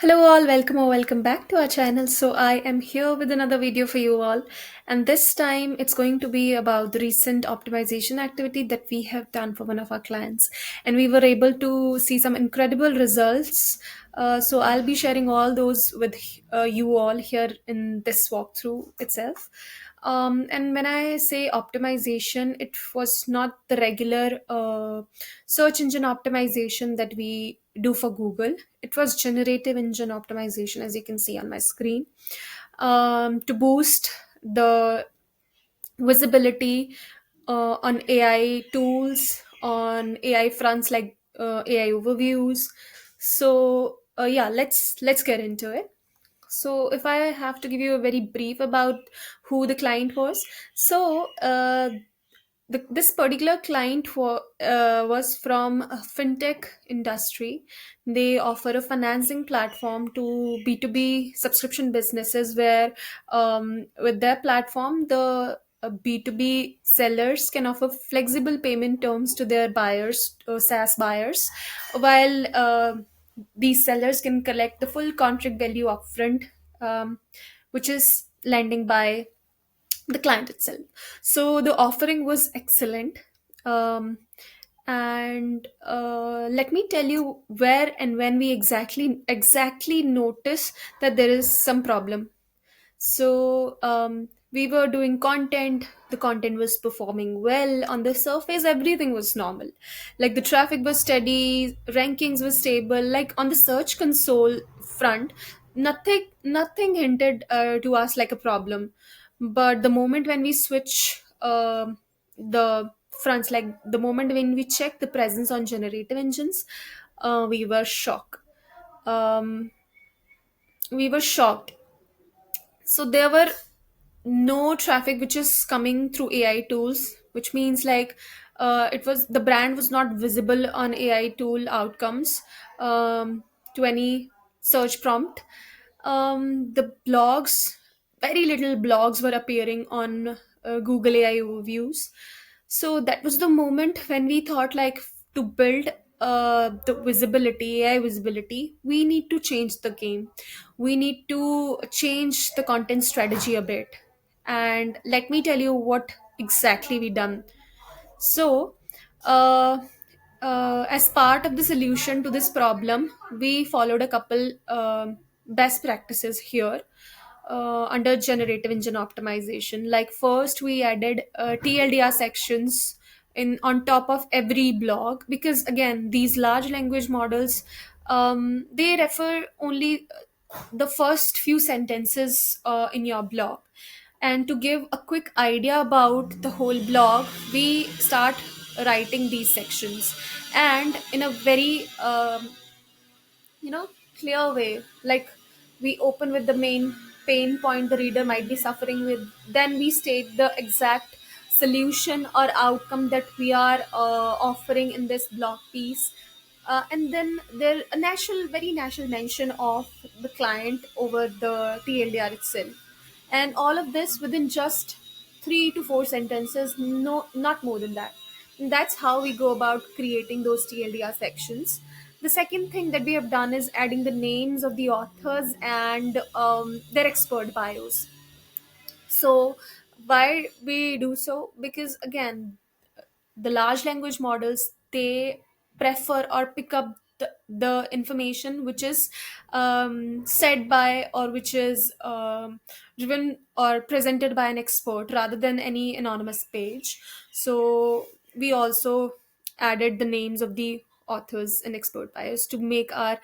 Hello all, welcome or welcome back to our channel. So I am here with another video for you all, and this time it's going to be about the recent optimization activity that we have done for one of our clients, and we were able to see some incredible results. So I'll be sharing all those with you all here in this walkthrough itself. And when I say optimization, it was not the regular search engine optimization that we do for Google. It was generative engine optimization, as you can see on my screen, to boost the visibility on AI tools, on AI fronts like AI overviews. So yeah, let's get into it. So if I have to give you a very brief about who the client was, so this particular client was from a fintech industry. They offer a financing platform to B2B subscription businesses where with their platform the B2B sellers can offer flexible payment terms to their buyers, SaaS buyers, while these sellers can collect the full contract value upfront, which is lending by the client itself. So the offering was excellent. Um, and let me tell you where and when we exactly notice that there is some problem. So we were doing content. The content was performing well. On the surface, everything was normal. Like the traffic was steady, rankings were stable. Like on the search console front, nothing hinted to us like a problem. But the moment when we switch the fronts, like the moment when we check the presence on generative engines, we were shocked. Um, we were shocked. So there were no traffic which is coming through AI tools, which means like it was the brand was not visible on AI tool outcomes to any search prompt. The blogs, very little blogs were appearing on Google AI overviews. So that was the moment when we thought like to build the visibility, AI visibility, we need to change the game. We need to change the content strategy a bit. And let me tell you what exactly we done. So, uh, as part of the solution to this problem, we followed a couple best practices here under generative engine optimization. Like first, we added TLDR sections in on top of every blog, because again, these large language models, they refer only the first few sentences in your blog. And to give a quick idea about the whole blog, we start writing these sections, and in a very you know clear way. Like we open with the main pain point the reader might be suffering with, then we state the exact solution or outcome that we are offering in this blog piece. And then there a national very national mention of the client over the TLDR itself, and all of this within just 3 to 4 sentences, no, not more than that. And that's how we go about creating those TLDR sections. The second thing that we have done is adding the names of the authors and their expert bios. So why we do so? Because again, the large language models, they prefer or pick up the information which is said by, or which is driven or presented by an expert rather than any anonymous page. So we also added the names of the authors and expert bios to make our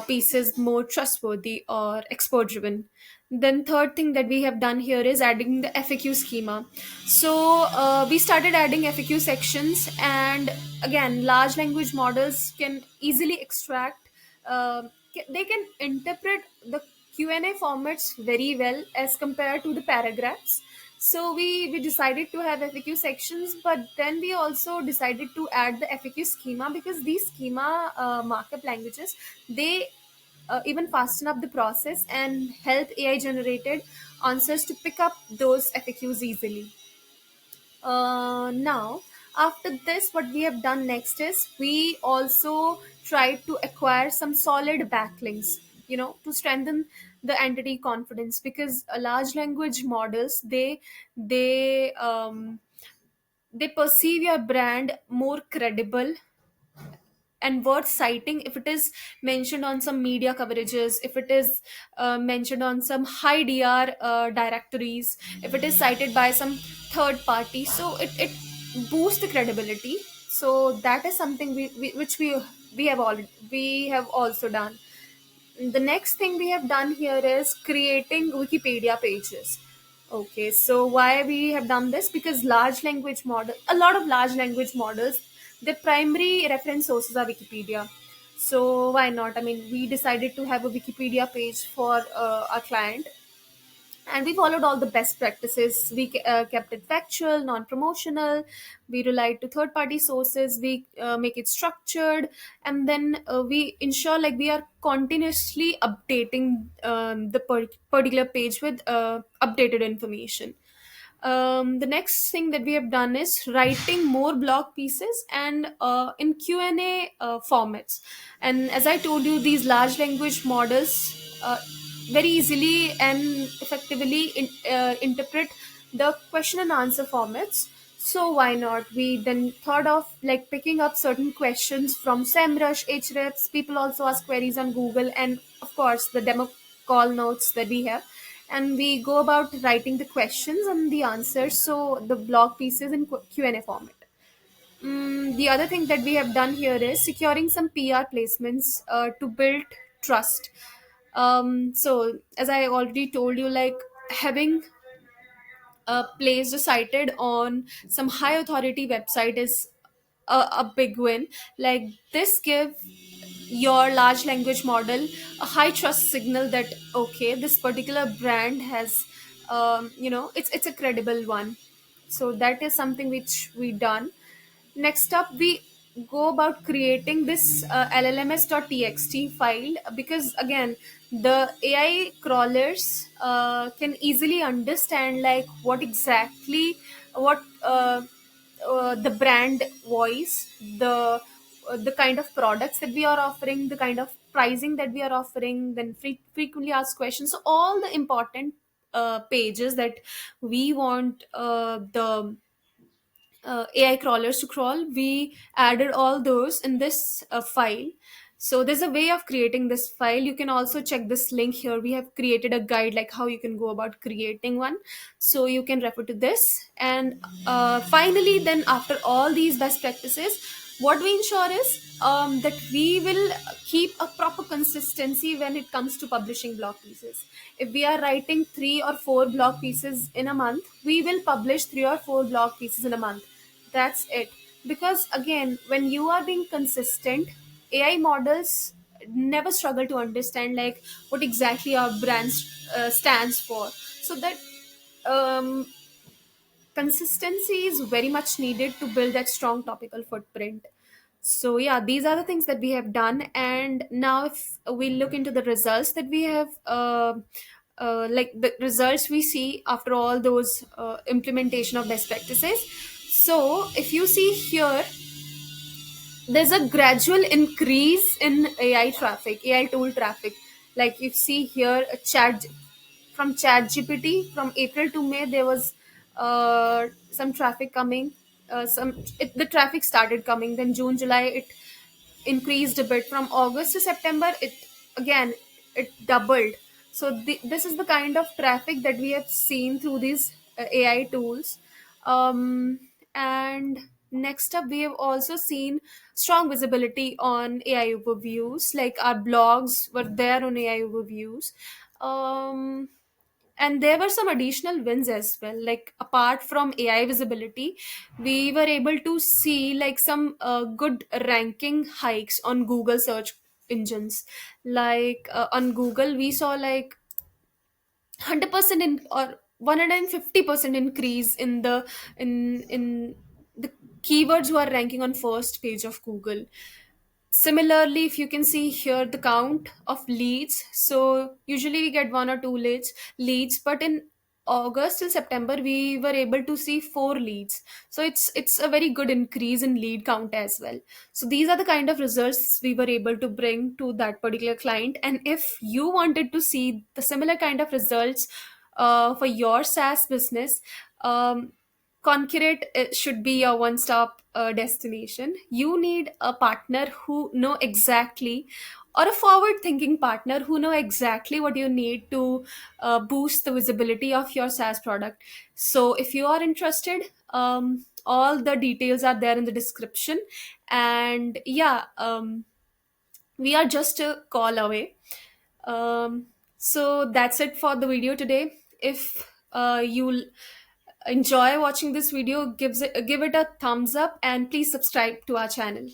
pieces more trustworthy or expert driven. Then third thing that we have done here is adding the FAQ schema. So we started adding FAQ sections, and again, large language models can easily extract. They can interpret the Q&A formats very well as compared to the paragraphs. So we decided to have FAQ sections, but then we also decided to add the FAQ schema, because these schema markup languages, they even fasten up the process and help AI generated answers to pick up those FAQs easily. Now, after this, what we have done next is we also tried to acquire some solid backlinks. to strengthen the entity confidence, because large language models, they perceive your brand more credible and worth citing if it is mentioned on some media coverages, if it is mentioned on some high dr directories, if it is cited by some third party, so it boosts the credibility. So that is something which we have also done. The next thing we have done here is creating Wikipedia pages. Okay, so why we have done this? Because a lot of large language models, their primary reference sources are Wikipedia. So why not? I mean, we decided to have a Wikipedia page for our client, and we followed all the best practices. We kept it factual, non-promotional. We relied to third-party sources. We make it structured, and then we ensure like we are continuously updating the particular page with updated information. The next thing that we have done is writing more blog pieces and in Q&A formats. And as I told you, these large language models very easily and effectively interpret the question and answer formats. So why not? We then thought of like picking up certain questions from SEMrush, Ahrefs. People also ask queries on Google, and of course the demo call notes that we have, and we go about writing the questions and the answers, so the blog pieces in Q&A format. The other thing that we have done here is securing some PR placements to build trust. So as I already told you, like having placed or cited on some high authority website is a big win. Like this give your large language model a high trust signal that okay, this particular brand has it's a credible one. So that is something which we done. Next up, we go about creating this llms.txt file, because again, the AI crawlers can easily understand like what the brand voice, the kind of products that we are offering, the kind of pricing that we are offering, then frequently asked questions. So all the important pages that we want the AI crawlers to crawl, we added all those in this file. So there's a way of creating this file. You can also check this link here. We have created a guide like how you can go about creating one. So you can refer to this. And finally, then after all these best practices, what we ensure is that we will keep a proper consistency when it comes to publishing blog pieces. If we are writing 3 or 4 blog pieces in a month, we will publish 3 or 4 blog pieces in a month. That's it. Because again, when you are being consistent, AI models never struggle to understand like what exactly our brand stands for. So that um, consistency is very much needed to build that strong topical footprint. So yeah, these are the things that we have done. And now if we look into the results that we have like the results we see after all those implementation of best practices. So if you see here, there's a gradual increase in AI traffic, AI tool traffic. Like you see here, a chat from Chat GPT from April to May, there was some traffic coming. The traffic started coming. Then June, July, it increased a bit. From August to September, it doubled. So this is the kind of traffic that we have seen through these AI tools. And next up, we have also seen strong visibility on AI overviews. Like our blogs were there on AI overviews. Um, and there were some additional wins as well. Like apart from AI visibility, we were able to see like some good ranking hikes on Google search engines. Like on Google, we saw like 100% in or 150% increase in the keywords who are ranking on first page of Google. Similarly, if you can see here the count of leads, so usually we get 1 or 2 leads, but in August till September, we were able to see 4 leads. So it's a very good increase in lead count as well. So these are the kind of results we were able to bring to that particular client. And if you wanted to see the similar kind of results for your SaaS business, Concurate should be your one-stop destination. You need a partner who know exactly, or a forward-thinking partner who know exactly what you need to boost the visibility of your SaaS product. So if you are interested, all the details are there in the description. And yeah, we are just a call away. So that's it for the video today. If you enjoy watching this video, give it a thumbs up, and please subscribe to our channel.